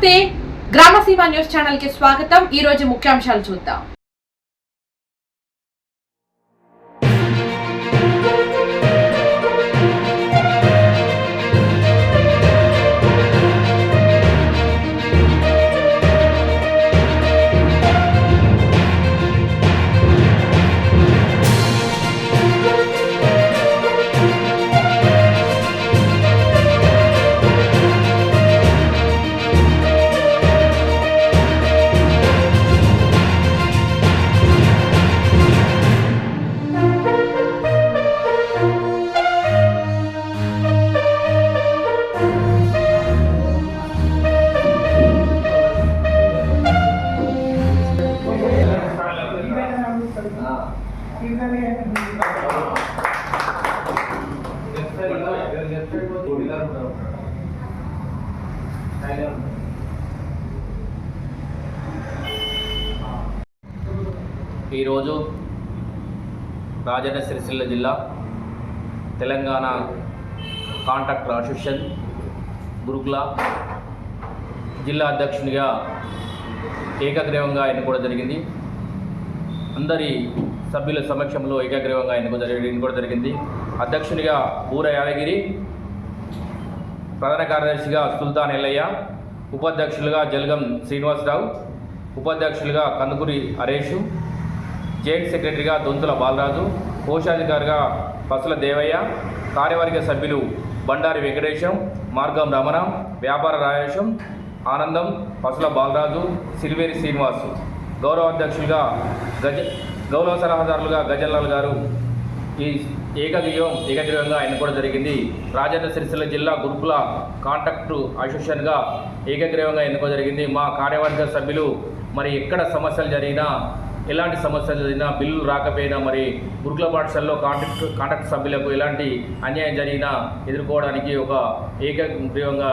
నమస్తే గ్రామసీమ news channel కి స్వాగతం। ఈ రోజు ముఖ్యాంశాలు చూద్దాం। ఈరోజు రాజన్న సిరిసిల్ల జిల్లా తెలంగాణ కాంట్రాక్టర్ అసోసియేషన్ గురుకుల జిల్లా అధ్యక్షునిగా ఏకగ్రీవంగా ఎన్నుకోవడం జరిగింది। అందరి సభ్యుల సమక్షంలో ఏకగ్రీవంగా ఎన్నుకోవడం జరిగింది। అధ్యక్షునిగా బూర యాదగిరి, ప్రధాన కార్యదర్శిగా సుల్తాన్ ఎల్లయ్య, ఉపాధ్యక్షులుగా జలగం శ్రీనివాసరావు, ఉపాధ్యక్షులుగా కందుకూరి హరేషు, జాయింట్ సెక్రటరీగా దొంతుల బాలరాజు, కోశాధికారిగా పసుల దేవయ్య, కార్యవర్గ సభ్యులు బండారి వెంకటేశం, మార్గం రమణ, వ్యాపార రాజేశం, ఆనందం, పసుల బాలరాజు, సిల్వేరి శ్రీనివాసు, గౌరవ అధ్యక్షులుగా గౌరవ సలహాదారులుగా గజల్లాల్ గారు ఈ ఏకగ్రీవంగా ఎన్నుకోవడం జరిగింది। రాజన్న సిరిసిల్ల జిల్లా గురుకుల కాంట్రాక్టు అసోసియేషన్గా ఏకగ్రీవంగా ఎన్నుకోవడం జరిగింది। మా కార్యవర్గ సభ్యులు మరి ఎక్కడ సమస్యలు జరిగినా, ఎలాంటి సమస్యలు జరిగినా, బిల్లులు రాకపోయినా, మరి గురుకుల పాఠశాలలో కాంట్రాక్ట్ సభ్యులకు ఎలాంటి అన్యాయం జరిగినా ఎదుర్కోవడానికి ఒక ఏకగ్రీవంగా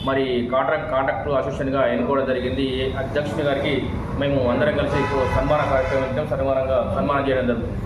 మరి కాంట్రాక్ట్ అసోసియేషన్గా ఎన్నుకోవడం జరిగింది। అధ్యక్షుని గారికి మేము అందరం కలిసి సన్మాన కార్యక్రమం సన్మానం చేయడం జరుగుతుంది।